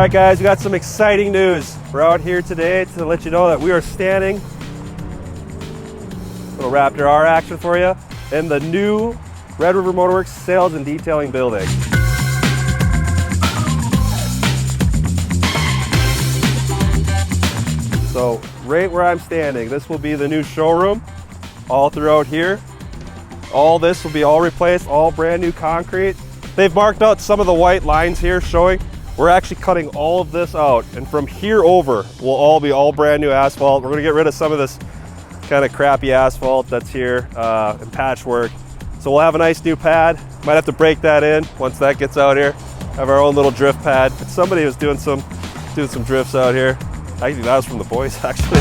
right, guys, we got some exciting news. We're out here today to let you know that we are standing, little Raptor R action for you, in the new Red River Motorworks Sales and Detailing building. So right where I'm standing, this will be the new showroom all throughout here. All this will be all replaced, all brand new concrete. They've marked out some of the white lines here showing. We're actually cutting all of this out, and from here over will all be all brand new asphalt. We're gonna get rid of some of this kind of crappy asphalt that's here and patchwork. So we'll have a nice new pad. Might have to break that in once that gets out here. Have our own little drift pad. Somebody was doing some drifts out here. I think that was from the boys, actually.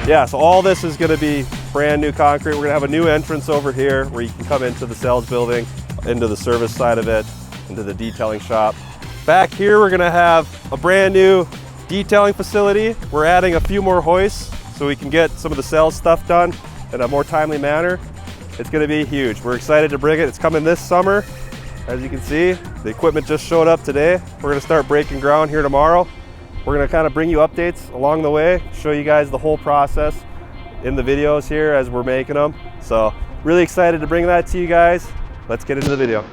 Yeah, so all this is gonna be brand new concrete. We're gonna have a new entrance over here where you can come into the sales building, into the service side of it, into the detailing shop. Back here, we're gonna have a brand new detailing facility. We're adding a few more hoists so we can get some of the sales stuff done in a more timely manner. It's gonna be huge. We're excited to bring it. It's coming this summer. As you can see, the equipment just showed up today. We're gonna start breaking ground here tomorrow. We're gonna kind of bring you updates along the way, show you guys the whole process in the videos here as we're making them. So really excited to bring that to you guys. Let's get into the video.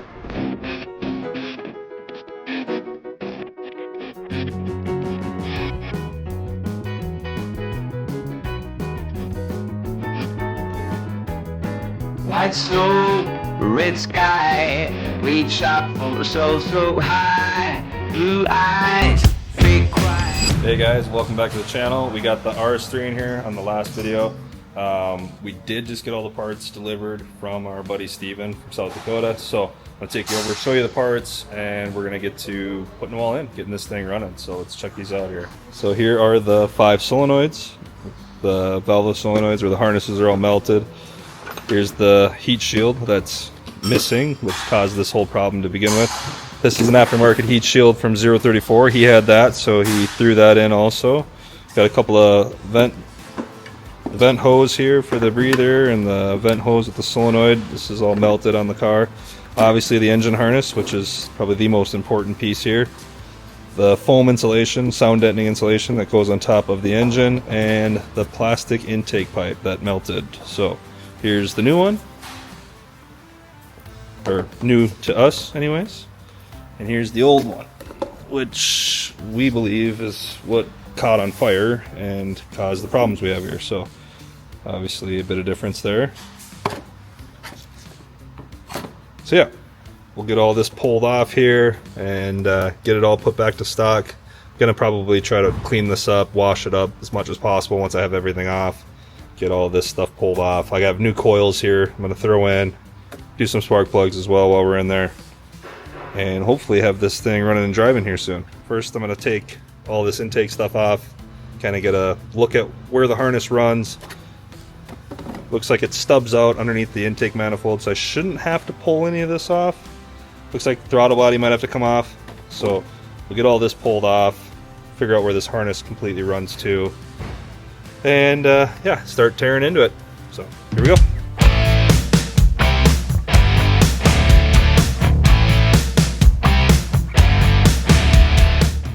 White snow, red sky, we shot for so high, blue eyes, fake cry. Hey guys, welcome back to the channel. We got the RS3 in here on the last video. We did just get all the parts delivered from our buddy Steven from South Dakota. So I'm gonna take you over, show you the parts, and we're gonna get to putting them all in, getting this thing running. So let's check these out here. So here are the 5 solenoids, the valve solenoids where the harnesses are all melted. Here's the heat shield that's missing, which caused this whole problem to begin with. This is an aftermarket heat shield from 034. He had that, so he threw that in also. Got a couple of vent hose here for the breather and the vent hose with the solenoid. This is all melted on the car. Obviously the engine harness, which is probably the most important piece here. The foam insulation, sound deadening insulation that goes on top of the engine, and the plastic intake pipe that melted. So here's the new one, or new to us anyways, and here's the old one, which we believe is what caught on fire and caused the problems we have here. So obviously a bit of difference there. So yeah, we'll get all this pulled off here and get it all put back to stock. I'm gonna probably try to clean this up, wash it up as much as possible once I have everything off. Get all this stuff pulled off. I have new coils here I'm going to throw in, do some spark plugs as well while we're in there, and hopefully have this thing running and driving here soon. First I'm going to take all this intake stuff off, kind of get a look at where the harness runs. Looks like it stubs out underneath the intake manifold, so I shouldn't have to pull any of this off. Looks like the throttle body might have to come off, so we'll get all this pulled off, figure out where this harness completely runs to, and yeah, start tearing into it. So here we go.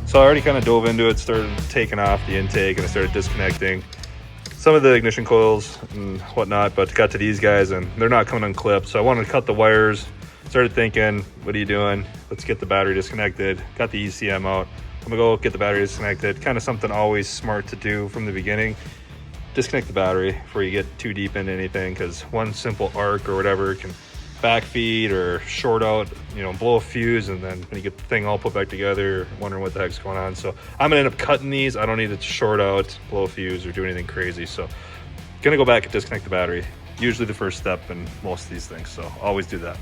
So I already kind of dove into it, started taking off the intake, and I started disconnecting some of the ignition coils and whatnot, but got to these guys and they're not coming unclipped. So I wanted to cut the wires. Started thinking, what are you doing? Let's get the battery disconnected. Got the ECM out. I'm gonna go get the battery disconnected. Kind of something always smart to do from the beginning. Disconnect the battery before you get too deep into anything, because one simple arc or whatever can backfeed or short out, you know, blow a fuse, and then when you get the thing all put back together, wondering what the heck's going on. So I'm gonna end up cutting these. I don't need it to short out, blow a fuse, or do anything crazy. So gonna go back and disconnect the battery. Usually the first step in most of these things, so always do that.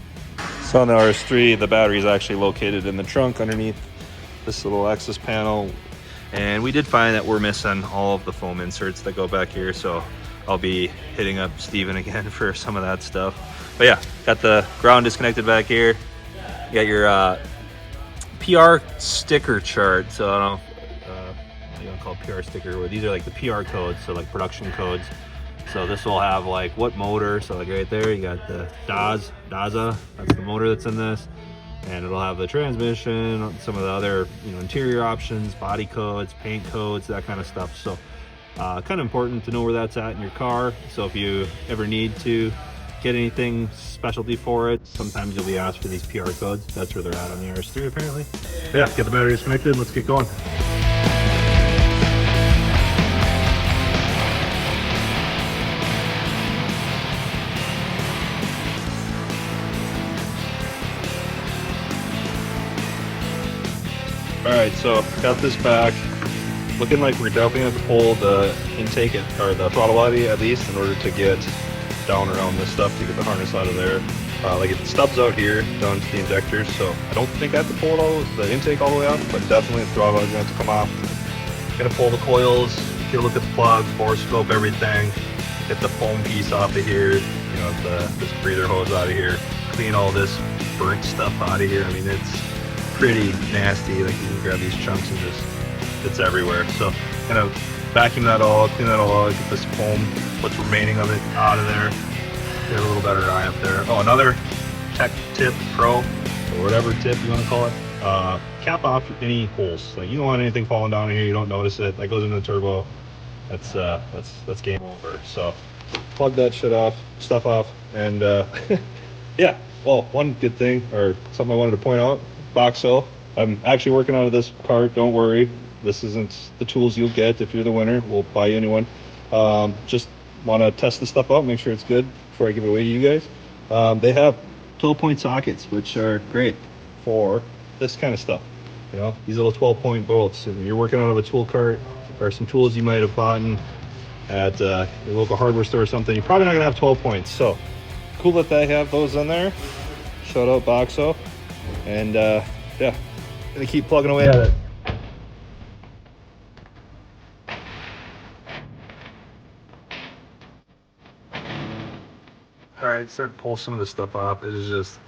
So on the RS3, the battery is actually located in the trunk underneath this little access panel. And we did find that we're missing all of the foam inserts that go back here, so I'll be hitting up Steven again for some of that stuff. But yeah, got the ground disconnected back here. You got your PR sticker chart. So I don't know what you want to call PR sticker, but these are like the PR codes, so like production codes. So this will have like what motor, so like right there you got the Daza, that's the motor that's in this. and it'll have the transmission, some of the other, you know, interior options, body codes, paint codes, that kind of stuff. So kind of important to know where that's at in your car. So if you ever need to get anything specialty for it, sometimes you'll be asked for these PR codes. That's where they're at on the RS3 apparently. Yeah, get the batteries connected, let's get going. All right, so got this back. Looking like we're definitely going to pull the intake or the throttle body at least in order to get down around this stuff to get the harness out of there. Like it stubs out here down to the injectors, so I don't think I have to pull it all, the intake all the way off, but definitely the throttle is going to have to come off. Gonna pull the coils, get a look at the plug, bore scope everything, get the foam piece off of here, you know, this breather hose out of here, clean all this burnt stuff out of here. I mean, it's pretty nasty. Like you can grab these chunks and just, it's everywhere. So gonna vacuum that all, clean that all out, get this foam, what's remaining of it out of there. Get a little better eye up there. Oh, another tech tip, pro, or whatever tip you want to call it. Cap off any holes. Like you don't want anything falling down here. You don't notice it. That goes into the turbo. That's game over. So plug that shit off, stuff off, and yeah. Well, one good thing or something I wanted to point out. BOXO. I'm actually working on this part. Don't worry. This isn't the tools you'll get if you're the winner. We'll buy you a new one. Just want to test the stuff out, make sure it's good before I give it away to you guys. They have 12-point sockets, which are great for this kind of stuff. You know, these little 12-point bolts. If you're working out of a tool cart or some tools you might have bought at your local hardware store or something, you're probably not gonna have 12 points. So cool that they have those in there. Shout out BOXO. And yeah, gonna keep plugging away at it. All right, start to pull some of this stuff off. It is just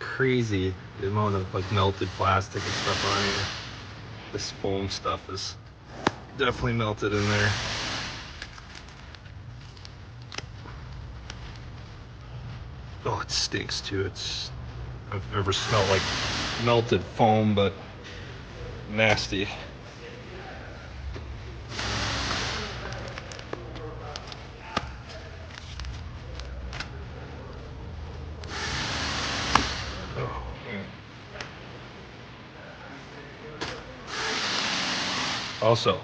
crazy the amount of like melted plastic and stuff on here. This foam stuff is definitely melted in there. Oh, it stinks too. I've never smelled like melted foam, but nasty. Also,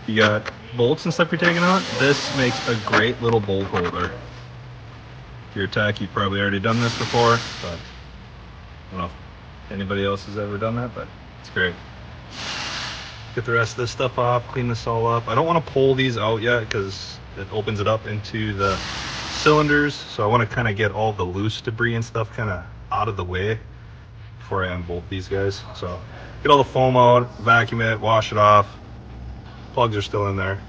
you got bolts and stuff you're taking out. This makes a great little bolt holder. If you're a tech, you've probably already done this before, but I don't know if anybody else has ever done that, but it's great. Get the rest of this stuff off, clean this all up. I don't want to pull these out yet because it opens it up into the cylinders, so I want to kind of get all the loose debris and stuff kind of out of the way before I unbolt these guys. So get all the foam out, vacuum it, wash it off. Plugs are still in there.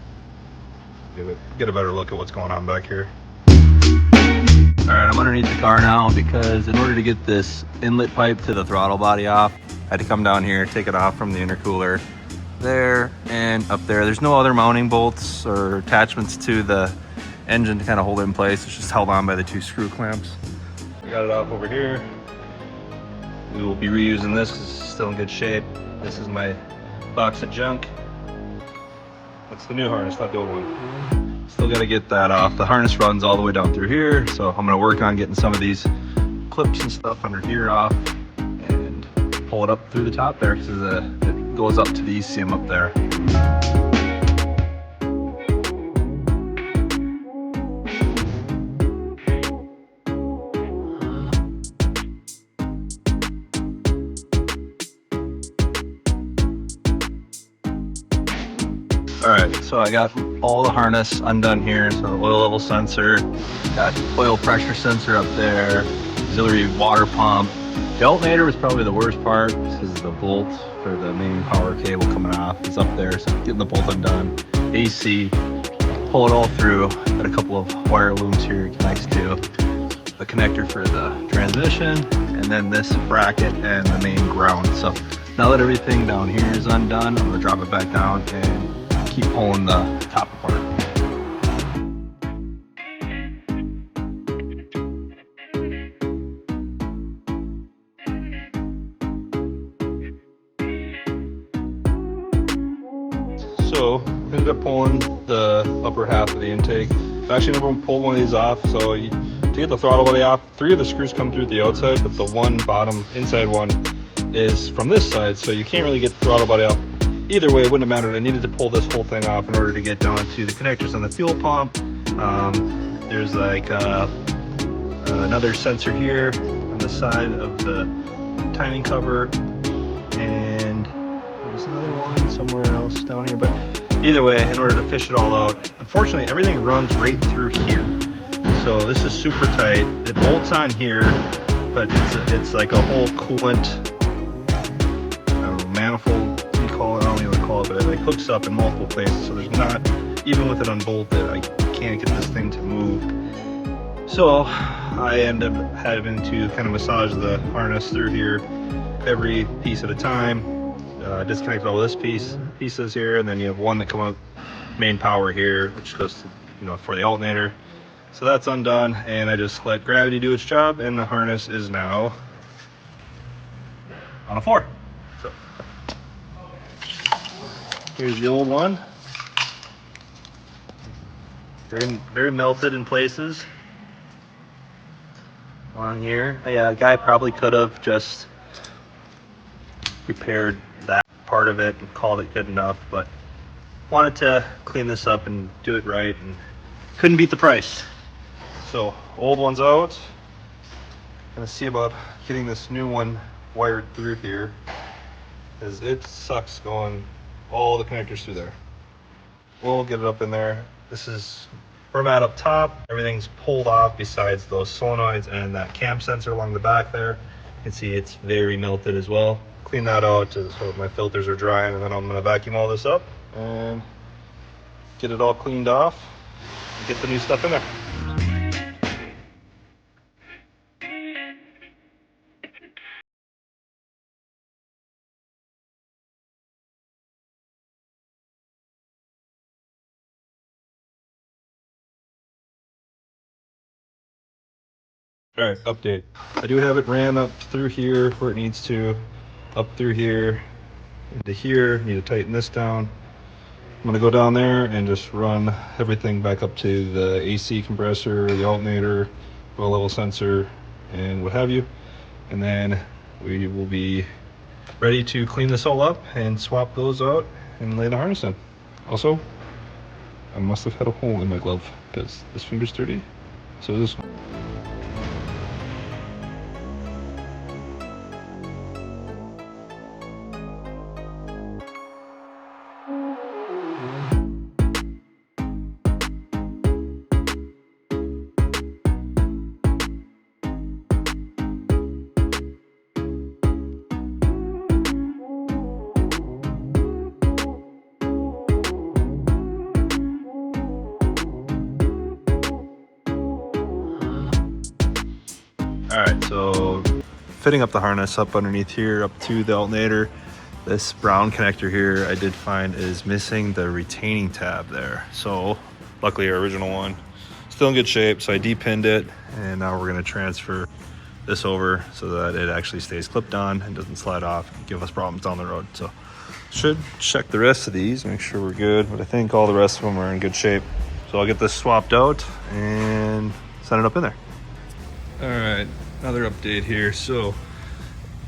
Get a better look at what's going on back here. All right, I'm underneath the car now because in order to get this inlet pipe to the throttle body off, I had to come down here, take it off from the intercooler there and up there. There's no other mounting bolts or attachments to the engine to kind of hold it in place. It's just held on by the 2 screw clamps. I got it off over here. We will be reusing this because it's still in good shape. This is my box of junk. That's the new harness, not the old one. Still got to get that off. The harness runs all the way down through here, so I'm going to work on getting some of these clips and stuff under here off and pull it up through the top there because it goes up to the ECM up there. Alright, so I got all the harness undone here. So the oil level sensor, got oil pressure sensor up there, auxiliary water pump. The alternator was probably the worst part because the bolt for the main power cable coming off is up there. So getting the bolt undone, AC, pull it all through. Got a couple of wire looms here it connects to. The connector for the transmission, and then this bracket and the main ground. So now that everything down here is undone, I'm gonna drop it back down and keep pulling the top apart. So ended up pulling the upper half of the intake. I actually never pulled one of these off. So to get the throttle body off, 3 of the screws come through the outside, but the one bottom inside one is from this side. So you can't really get the throttle body off. Either way, it wouldn't have mattered. I needed to pull this whole thing off in order to get down to the connectors on the fuel pump. There's like another sensor here on the side of the timing cover, and there's another one somewhere else down here. But either way, in order to fish it all out, unfortunately everything runs right through here. So this is super tight. It bolts on here, but it's like a whole coolant, I don't know, manifold, you call it, I don't even know what to call it, but it like hooks up in multiple places. So there's not, even with it unbolted, I can't get this thing to move. So I end up having to kind of massage the harness through here every piece at a time. Disconnect all this pieces here, and then you have one that come up main power here, which goes to, you know, for the alternator. So that's undone, and I just let gravity do its job, and the harness is now on the floor. So here's the old one. Very melted in places on here. Yeah, a guy probably could have just repaired that part of it and called it good enough, but wanted to clean this up and do it right, and couldn't beat the price. So old one's out. Gonna see about getting this new one wired through here, because it sucks going all the connectors through there. We'll get it up in there. This is where I'm at up top. Everything's pulled off besides those solenoids and that cam sensor along the back there. You can see it's very melted as well. Clean that out so my filters are drying, and then I'm gonna vacuum all this up and get it all cleaned off and get the new stuff in there. All right, update. I do have it ran up through here where it needs to, up through here, into here. Need to tighten this down. I'm gonna go down there and just run everything back up to the AC compressor, the alternator, oil level sensor, and what have you. And then we will be ready to clean this all up and swap those out and lay the harness in. Also, I must have had a hole in my glove because this finger's dirty. So this one. Alright, so fitting up the harness up underneath here, up to the alternator. This brown connector here I did find is missing the retaining tab there. So luckily our original one still in good shape, so I depinned it, and now we're going to transfer this over so that it actually stays clipped on and doesn't slide off and give us problems down the road. So should check the rest of these, make sure we're good, but I think all the rest of them are in good shape. So I'll get this swapped out and send it up in there. All right, another update here. So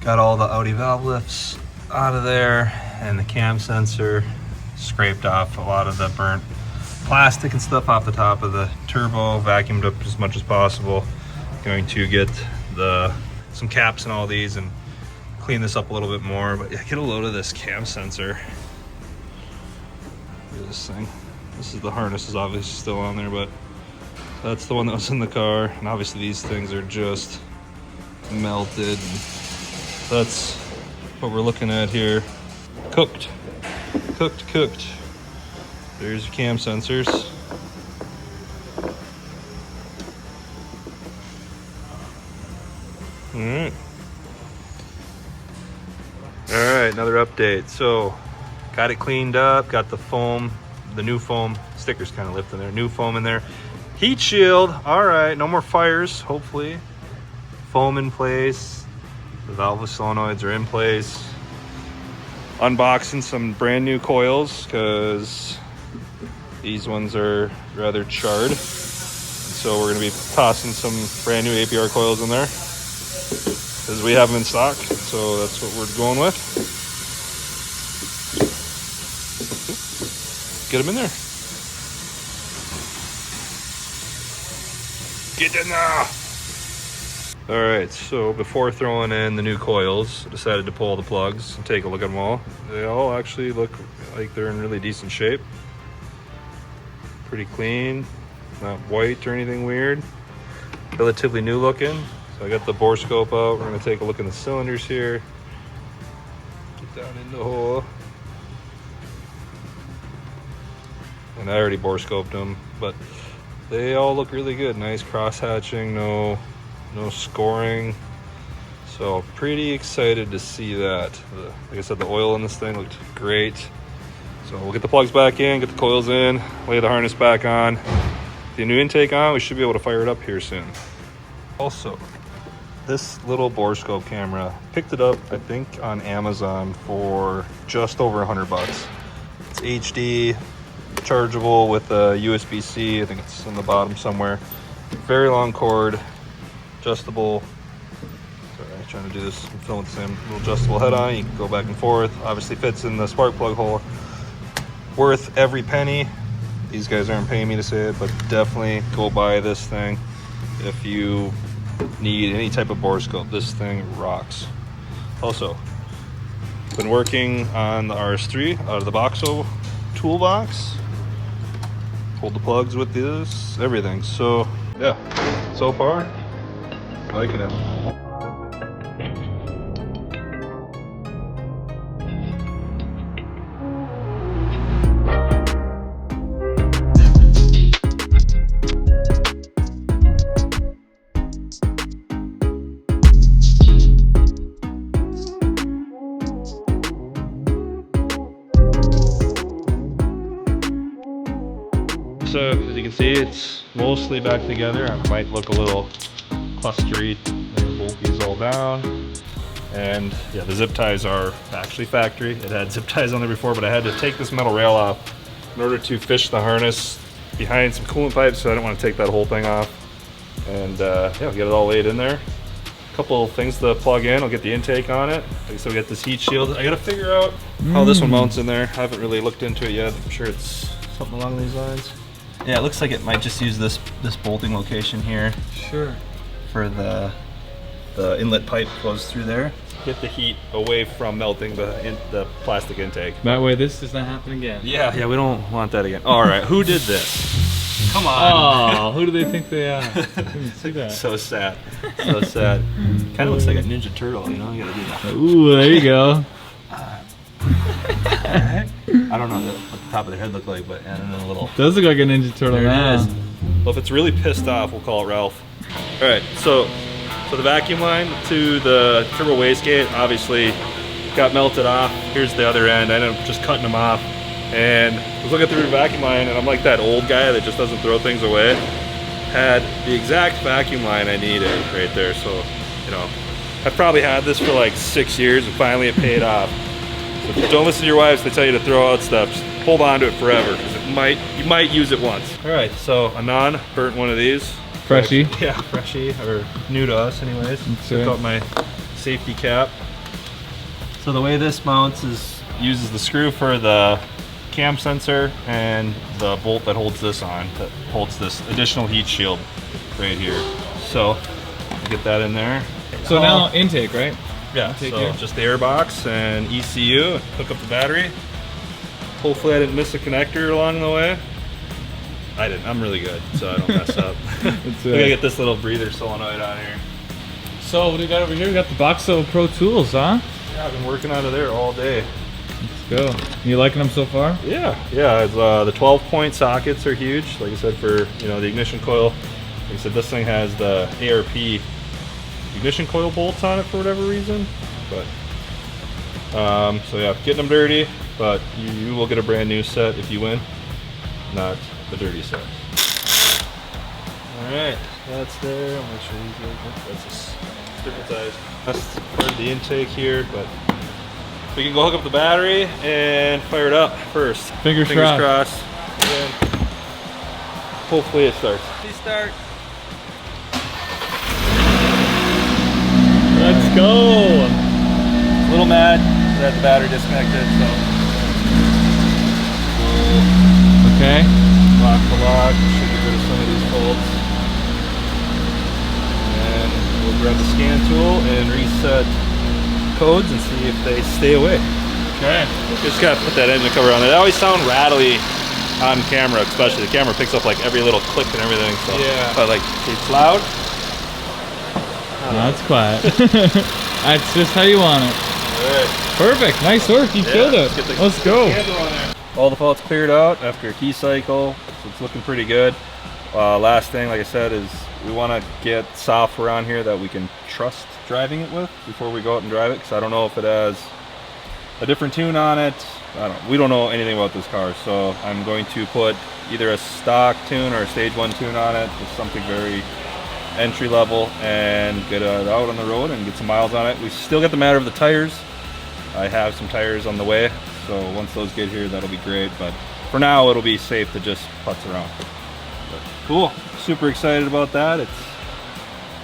got all the Audi valve lifts out of there, and the cam sensor, scraped off a lot of the burnt plastic and stuff off the top of the turbo, vacuumed up as much as possible. Going to get some caps and all these and clean this up a little bit more. But yeah, get a load of this cam sensor. Look at this thing. This is the harness is obviously still on there, but that's the one that was in the car, and obviously these things are just melted. That's what we're looking at here. Cooked. There's your cam sensors. All right, another update. So got it cleaned up, got the foam, the new foam, stickers kind of lifting there, new foam in there. Heat shield, all right, no more fires, hopefully. Foam in place, the valveless solenoids are in place. unboxing some brand new coils because these ones are rather charred. And so we're going to be tossing some brand new APR coils in there because we have them in stock. So that's what we're going with. Get them in there. Get in there. All right, so before throwing in the new coils, I decided to pull the plugs and take a look at them all. They all actually look like they're in really decent shape. Pretty clean, not white or anything weird. Relatively new looking. So I got the bore scope out. We're gonna take a look in the cylinders here. Get down in the hole. And I already bore scoped them, but they all look really good. Nice cross hatching, no scoring. So pretty excited to see that. Like I said, the oil in this thing looked great. So we'll get the plugs back in, get the coils in, lay the harness back on. The new intake on, we should be able to fire it up here soon. Also, this little bore scope camera, picked it up I think on Amazon for just over $100. It's HD, chargeable with a USB-C. I think it's in the bottom somewhere. Very long cord, adjustable. Sorry, I'm trying to do this. I'm filming the same little adjustable head on. You can go back and forth. Obviously fits in the spark plug hole. Worth every penny. These guys aren't paying me to say it, but definitely go buy this thing if you need any type of bore scope. This thing rocks. Also, been working on the RS3 out of the BOXO toolbox. Pulled the plugs with this, everything. So yeah, so far liking it. So as you can see, it's mostly back together. I might look a little clustery. Bolt these all down. And yeah, the zip ties are actually factory. It had zip ties on there before, but I had to take this metal rail off in order to fish the harness behind some coolant pipes, so I don't want to take that whole thing off. And yeah, get it all laid in there. A couple of things to plug in. I'll get the intake on it. Like, so we got this heat shield. I gotta figure out how this one mounts in there. I haven't really looked into it yet. I'm sure it's something along these lines. Yeah, it looks like it might just use this bolting location here. Sure. For the inlet pipe goes through there. Get the heat away from melting the plastic intake. That way this does not happen again. Yeah, we don't want that again. All right, who did this? Come on. Oh, who do they think they are? I didn't see that. So sad. So sad. Kind of looks like a Ninja Turtle, you know? You gotta do that. Ooh, there you go. I don't know what the top of the head looked like, but and then a little. Does look like a Ninja Turtle There now. it is. Well, if it's really pissed off, we'll call it Ralph. All right, so the vacuum line to the turbo wastegate obviously got melted off. Here's the other end. I ended up just cutting them off, and I was looking through the vacuum line, and I'm like that old guy that just doesn't throw things away. Had the exact vacuum line I needed right there. So, you know, I've probably had this for like 6 years, and finally it paid off. So don't listen to your wives; they tell you to throw out stuff. Just hold on to it forever, because you might use it once. All right, so Anon burnt one of these. Freshie. Yeah, freshie, or new to us anyways. Took out my safety cap. So the way this mounts is uses the screw for the cam sensor and the bolt that holds this on, that holds this additional heat shield right here. So I'll get that in there. So now intake, right? Yeah, Intake so here. just the air box and ECU, hook up the battery. Hopefully I didn't miss a connector along the way. I didn't. I'm really good, so I don't mess up. We gotta get this little breather solenoid on here. So what do we got over here? We got the BOXO Pro Tools, huh? Yeah, I've been working out of there all day. Let's go. You liking them so far? Yeah. The 12-point sockets are huge. Like I said, for the ignition coil. Like I said, this thing has the ARP ignition coil bolts on it for whatever reason. But so yeah, getting them dirty. But you will get a brand new set if you win, not the dirty set. All right, that's there. I'll make sure these are, that's just different size. That's part of the intake here, but we can go hook up the battery and fire it up first. Fingers crossed. And hopefully it starts. Please start. Let's go. A little mad that the battery disconnected, so we'll Okay. lock the lock. Should get rid of some of these bolts. And we'll grab the scan tool and reset codes and see if they stay away. Okay. Just gotta put that engine cover on there. They always sound rattly on camera, especially. The camera picks up like every little click and everything. So, Yeah. but like it's loud. That's quiet. That's just how you want it. Alright. Perfect. Nice work. You killed it. Let's go. All the faults cleared out after a key cycle, so it's looking pretty good. Last thing, like I said, is we want to get software on here that we can trust driving it with before we go out and drive it, because I don't know if it has a different tune on it. We don't know anything about this car, so I'm going to put either a stock tune or a stage 1 tune on it, just something very entry level, and get it out on the road and get some miles on it. We still got the matter of the tires. I have some tires on the way, so once those get here, that'll be great. But for now, it'll be safe to just putz around. But cool, super excited about that. It's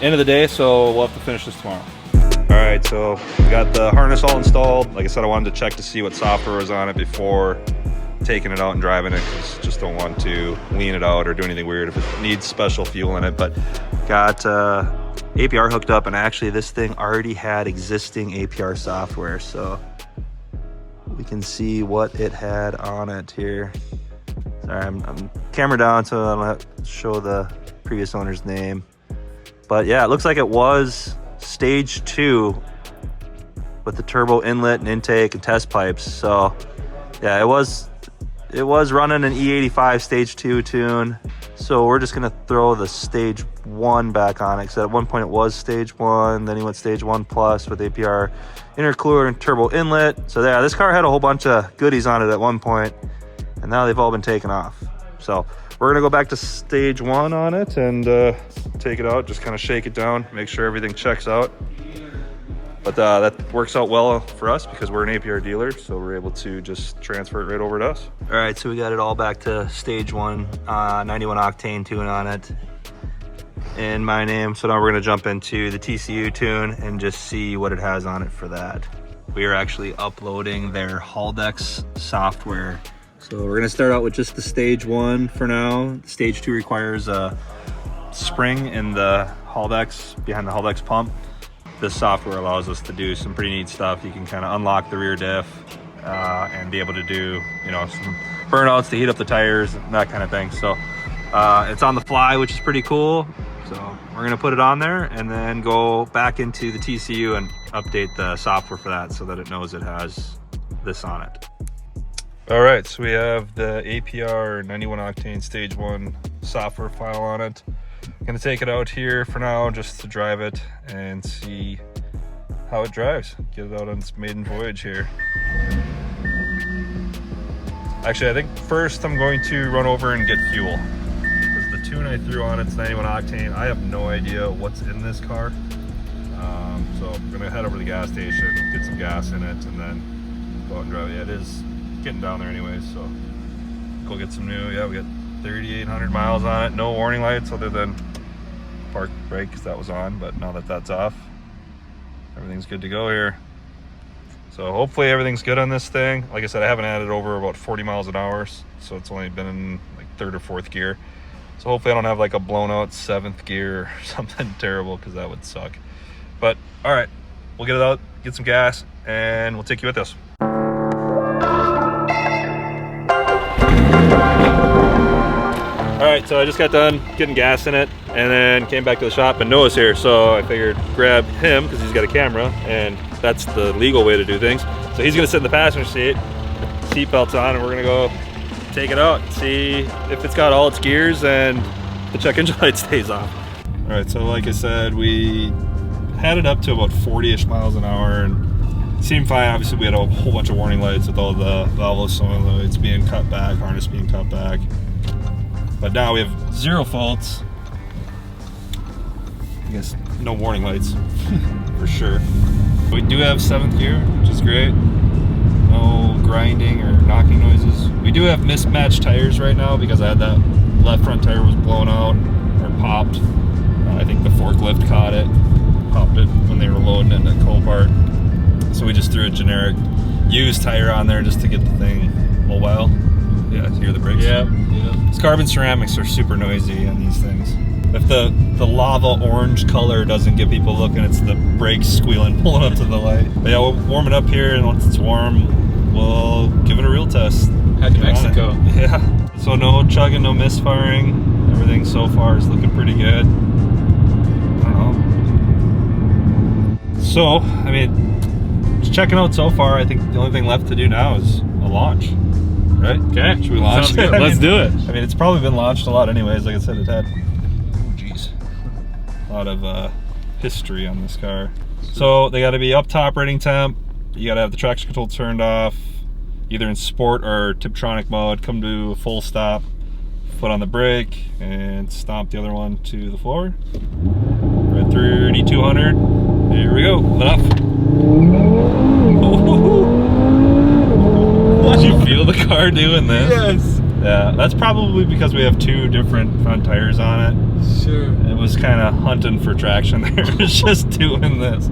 end of the day, so we'll have to finish this tomorrow. All right, so we got the harness all installed. Like I said, I wanted to check to see what software was on it before taking it out and driving it, because just don't want to lean it out or do anything weird if it needs special fuel in it. But got APR hooked up, and actually this thing already had existing APR software, so we can see what it had on it here. Sorry, I'm camera down, so I don't have to show the previous owner's name. But yeah, it looks like it was stage 2 with the turbo inlet and intake and test pipes. So yeah, it was running an E85 stage 2 tune. So we're just gonna throw the stage 1 back on it, because at one point it was stage 1, then he went stage 1 plus with APR intercooler and turbo inlet. So yeah, this car had a whole bunch of goodies on it at one point, and now they've all been taken off. So we're gonna go back to stage 1 on it and take it out, just kind of shake it down, make sure everything checks out. But that works out well for us because we're an APR dealer, so we're able to just transfer it right over to us. All right, so we got it all back to stage 1, 91 octane tune on it in my name. So now we're gonna jump into the TCU tune and just see what it has on it for that. We are actually uploading their Haldex software. So we're gonna start out with just the stage 1 for now. Stage 2 requires a spring in the Haldex, behind the Haldex pump. This software allows us to do some pretty neat stuff. You can kind of unlock the rear diff and be able to do, you know, some burnouts to heat up the tires and that kind of thing. So it's on the fly, which is pretty cool. So we're gonna put it on there and then go back into the TCU and update the software for that so that it knows it has this on it. All right, so we have the APR 91 octane stage 1 software file on it. I'm gonna take it out here for now just to drive it and see how it drives. Get it out on its maiden voyage here. Actually, I think first I'm going to run over and get fuel, because the tune I threw on it's 91 octane. I have no idea what's in this car. So I'm gonna head over to the gas station, get some gas in it, and then go out and drive it. Yeah, it is getting down there anyways, so go get some new. Yeah, we got 3,800 miles on it. No warning lights other than park brake, because that was on, but now that that's off, everything's good to go here. So hopefully everything's good on this thing. Like I said, I haven't had it over about 40 miles an hour, so it's only been in like 3rd or 4th gear. So hopefully I don't have like a blown out 7th gear or something terrible, because that would suck. But all right, we'll get it out, get some gas, and we'll take you with us. All right, so I just got done getting gas in it and then came back to the shop, and Noah's here, so I figured grab him because he's got a camera and that's the legal way to do things. So he's gonna sit in the passenger seat, seatbelt's on, and we're gonna go take it out and see if it's got all its gears and the check engine light stays off. All right, so like I said, we had it up to about 40-ish miles an hour and it seemed fine. Obviously we had a whole bunch of warning lights with all the valve solenoids being cut back, harness being cut back. But now we have 0 faults. I guess no warning lights for sure. We do have 7th gear, which is great. no grinding or knocking noises. We do have mismatched tires right now because I had that left front tire was blown out or popped. I think the forklift caught it, popped it when they were loading it in a Copart. So we just threw a generic used tire on there just to get the thing mobile. Yeah, hear the brakes? Yeah. These carbon ceramics are super noisy on these things. If the lava orange color doesn't get people looking, it's the brakes squealing, pulling up to the light. But yeah, we'll warm it up here, and once it's warm, we'll give it a real test. Head to Mexico. Yeah. So no chugging, no misfiring. Everything so far is looking pretty good. I don't know. So, I mean, just checking out so far, I think the only thing left to do now is a launch. Right? Okay. Should we launch? Sounds good. Let's do it. I mean, it's probably been launched a lot anyways. Like I said, it had, oh geez, a lot of history on this car. So they got to be up top rating temp. You got to have the traction control turned off, either in sport or Tiptronic mode. Come to a full stop, foot on the brake, and stomp the other one to the floor. We're at 3,200. Here we go. Let off. Did you feel the car doing this? Yes. Yeah, that's probably because we have two different front tires on it. Sure. It was kind of hunting for traction there. It's just doing this.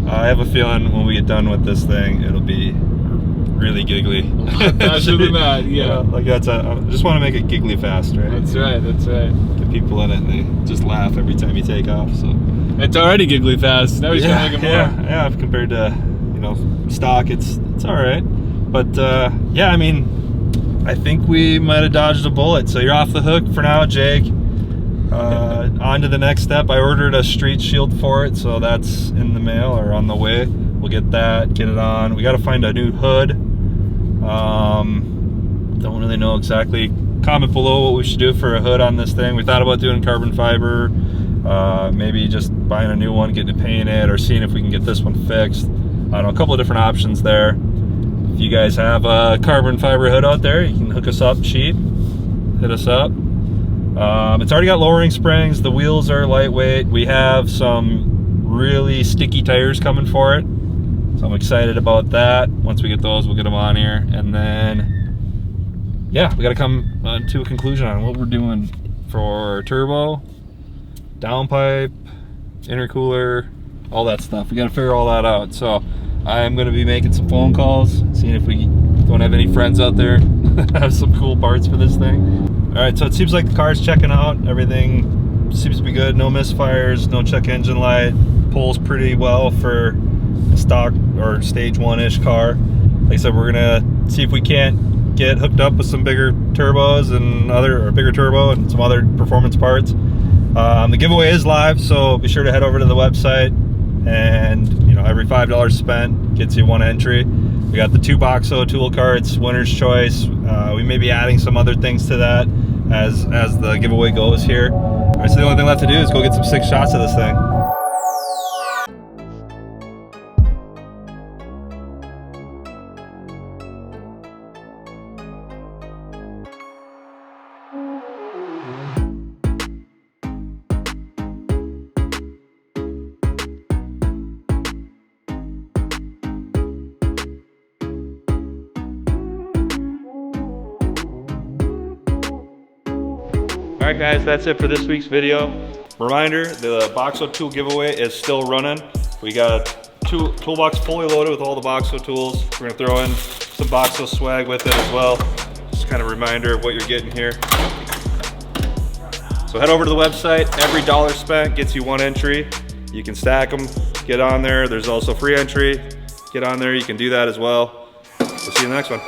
I have a feeling when we get done with this thing, it'll be really giggly. Faster than that, yeah. Like I just want to make it giggly fast, right? That's right, that's right. Get people in it and they just laugh every time you take off. So It's already giggly fast. Now he's gonna make it more. yeah. Compared to stock, it's all right. But yeah, I mean, I think we might have dodged a bullet. So you're off the hook for now, Jake. On to the next step. I ordered a street shield for it, so that's in the mail or on the way. We'll get that, get it on. We got to find a new hood. Don't really know exactly. Comment below what we should do for a hood on this thing. We thought about doing carbon fiber, maybe just buying a new one, getting it painted, or seeing if we can get this one fixed. I don't know, a couple of different options there. If you guys have a carbon fiber hood out there, you can hook us up cheap. Hit us up. It's already got lowering springs. The wheels are lightweight. We have some really sticky tires coming for it, so I'm excited about that. Once we get those, we'll get them on here, and then yeah, we got to come to a conclusion on what we're doing for turbo, downpipe, intercooler, all that stuff. We got to figure all that out. So I'm going to be making some phone calls, seeing if we don't have any friends out there that have some cool parts for this thing. All right, so it seems like the car's checking out. Everything seems to be good. No misfires, no check engine light. Pulls pretty well for a stock or stage one-ish car. Like I said, we're gonna see if we can't get hooked up with some bigger turbos and bigger turbo and some other performance parts. The giveaway is live, so be sure to head over to the website. And every $5 spent gets you one entry. We got the 2 BOXO tool carts, winner's choice. We may be adding some other things to that as the giveaway goes here. All right, so the only thing left to do is go get some 6 shots of this thing. All right, guys, that's it for this week's video. Reminder, the BOXO tool giveaway is still running. We got a toolbox fully loaded with all the BOXO tools. We're gonna throw in some BOXO swag with it as well. Just kind of reminder of what you're getting here. So head over to the website. Every $1 spent gets you 1 entry. You can stack them, get on there. There's also free entry. Get on there, you can do that as well. We'll see you in the next one.